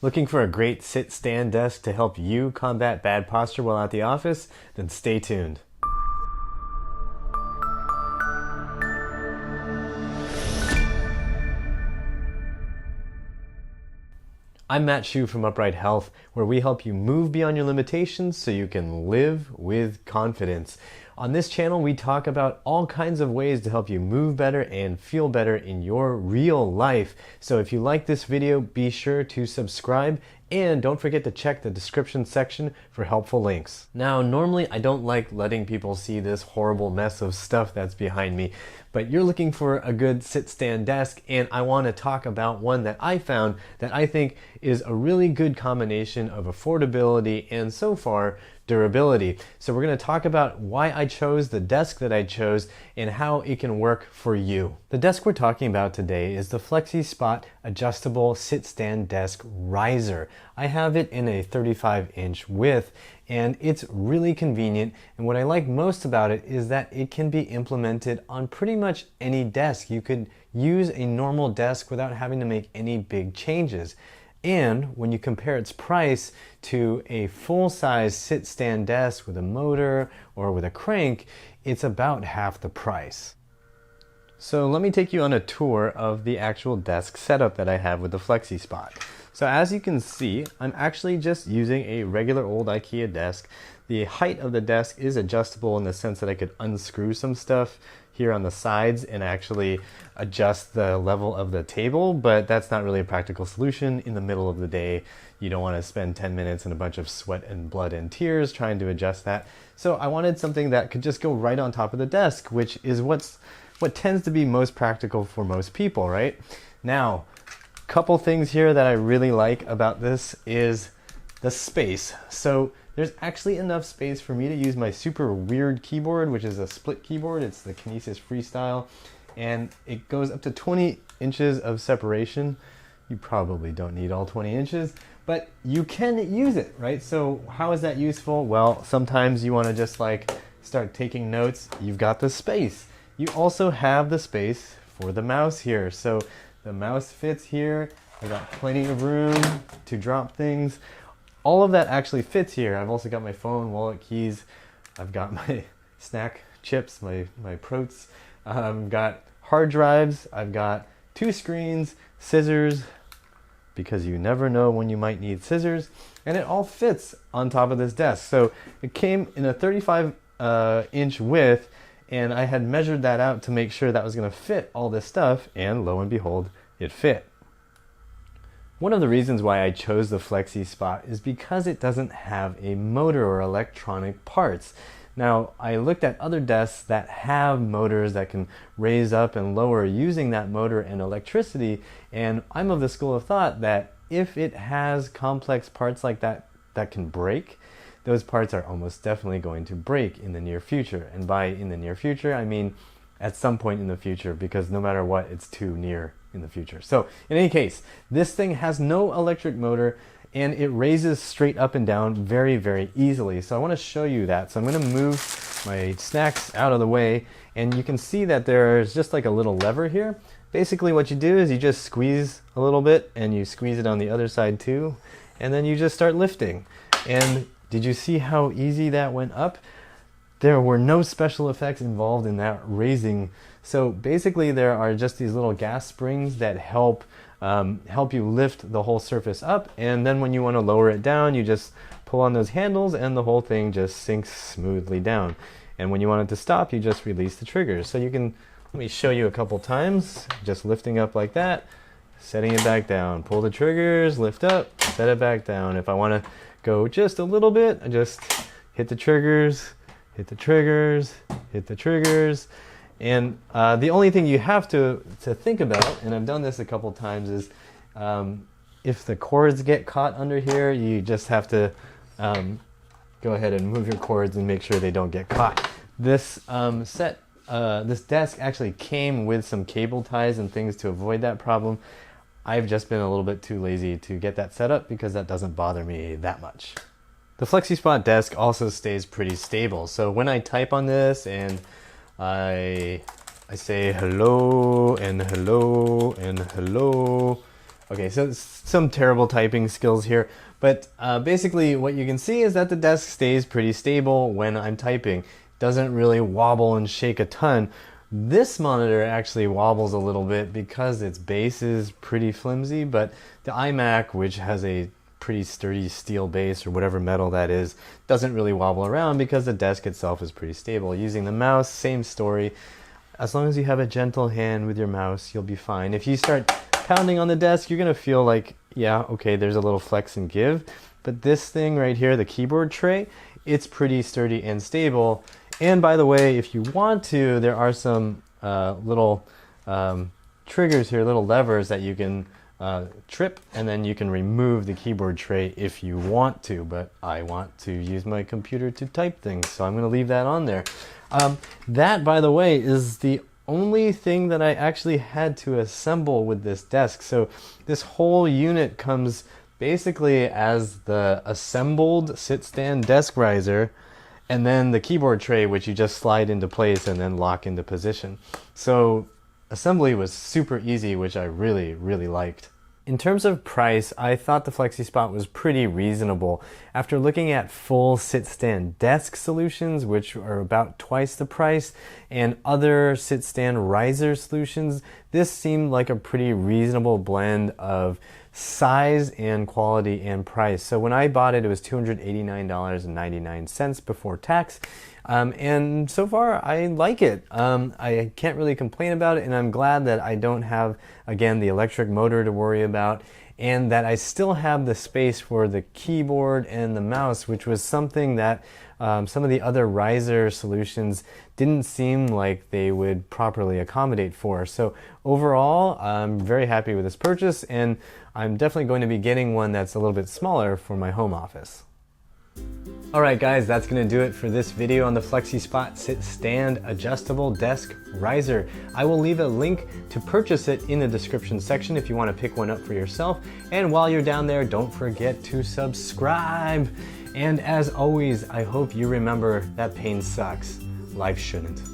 Looking for a great sit-stand desk to help you combat bad posture while at the office? Then stay tuned. I'm Matt Hsu from Upright Health, where we help you move beyond your limitations so you can live with confidence. On this channel, we talk about all kinds of ways to help you move better and feel better in your real life. So if you like this video, be sure to subscribe and don't forget to check the description section for helpful links. Now, normally I don't like letting people see this horrible mess of stuff that's behind me, but you're looking for a good sit-stand desk, and I want to talk about one that I found that I think is a really good combination of affordability and, so far, durability. So we're going to talk about why I chose the desk that I chose and how it can work for you. The desk we're talking about today is the Flexispot Adjustable Sit-Stand Desk Riser. I have it in a 35-inch width, and it's really convenient, and what I like most about it is that it can be implemented on pretty much any desk. You could use a normal desk without having to make any big changes. And when you compare its price to a full-size sit-stand desk with a motor or with a crank, it's about half the price. So let me take you on a tour of the actual desk setup that I have with the Flexispot. So as you can see, I'm actually just using a regular old IKEA desk. The height of the desk is adjustable in the sense that I could unscrew some stuff here on the sides and actually adjust the level of the table, but that's not really a practical solution in the middle of the day. You don't want to spend 10 minutes and a bunch of sweat and blood and tears trying to adjust that. So I wanted something that could just go right on top of the desk, which is what tends to be most practical for most people, right? Now, couple things here that I really like about this is the space. So there's actually enough space for me to use my super weird keyboard, which is a split keyboard. It's the Kinesis Freestyle, and it goes up to 20 inches of separation. You probably don't need all 20 inches, but you can use it, right? So how is that useful? Well, sometimes you want to just like start taking notes. You've got the space. You also have the space for the mouse here. So the mouse fits here. I got plenty of room to drop things. All of that actually fits here. I've also got my phone, wallet, keys. I've got my snack chips, my Proats. I've got hard drives. I've got 2 screens, scissors, because you never know when you might need scissors. And it all fits on top of this desk. So it came in a 35-inch width, and I had measured that out to make sure that was going to fit all this stuff, and lo and behold, it fit. One of the reasons why I chose the Flexispot is because it doesn't have a motor or electronic parts. Now, I looked at other desks that have motors that can raise up and lower using that motor and electricity, and I'm of the school of thought that if it has complex parts like that that can break, those parts are almost definitely going to break in the near future. And by in the near future, I mean at some point in the future, because no matter what, it's too near in the future. So in any case, this thing has no electric motor, and it raises straight up and down very, very easily. So I want to show you that. So I'm going to move my snacks out of the way, and you can see that there's just like a little lever here. Basically what you do is you just squeeze a little bit, and you squeeze it on the other side too, and then you just start lifting. And did you see how easy that went up? There were no special effects involved in that raising. So basically there are just these little gas springs that help you lift the whole surface up, and then when you want to lower it down, you just pull on those handles and the whole thing just sinks smoothly down. And when you want it to stop, you just release the triggers. So you can, let me show you a couple times, just lifting up like that, setting it back down, pull the triggers, lift up, set it back down. If I want to go just a little bit, I just hit the triggers, hit the triggers, hit the triggers. And the only thing you have to think about, and I've done this a couple times, is if the cords get caught under here, you just have to go ahead and move your cords and make sure they don't get caught. This this desk actually came with some cable ties and things to avoid that problem. I've just been a little bit too lazy to get that set up because that doesn't bother me that much. The Flexispot desk also stays pretty stable. So when I type on this and I say hello and hello and hello, Okay, so some terrible typing skills here, but basically what you can see is that the desk stays pretty stable when I'm typing. Doesn't really wobble and shake a ton. This monitor actually wobbles a little bit because its base is pretty flimsy, but the iMac, which has a pretty sturdy steel base or whatever metal that is, doesn't really wobble around because the desk itself is pretty stable. Using the mouse, same story. As long as you have a gentle hand with your mouse, you'll be fine. If you start pounding on the desk, you're gonna feel like, yeah, okay, there's a little flex and give, but this thing right here, the keyboard tray, it's pretty sturdy and stable. And by the way, if you want to, there are some little triggers here, little levers that you can trip, and then you can remove the keyboard tray if you want to, but I want to use my computer to type things, so I'm gonna leave that on there. That, by the way, is the only thing that I actually had to assemble with this desk. So this whole unit comes basically as the assembled sit-stand desk riser, and then the keyboard tray, which you just slide into place and then lock into position. So assembly was super easy, which I really, really liked. In terms of price, I thought the Flexispot was pretty reasonable. After looking at full sit-stand desk solutions, which are about twice the price, and other sit-stand riser solutions, this seemed like a pretty reasonable blend of size and quality and price. So when I bought it, it was $289.99 before tax. And so far, I like it. I can't really complain about it, and I'm glad that I don't have, again, the electric motor to worry about, and that I still have the space for the keyboard and the mouse, which was something that some of the other riser solutions didn't seem like they would properly accommodate for. So overall, I'm very happy with this purchase, and I'm definitely going to be getting one that's a little bit smaller for my home office. Alright guys, that's going to do it for this video on the Flexispot Sit Stand Adjustable Desk Riser. I will leave a link to purchase it in the description section if you want to pick one up for yourself. And while you're down there, don't forget to subscribe. And as always, I hope you remember that pain sucks. Life shouldn't.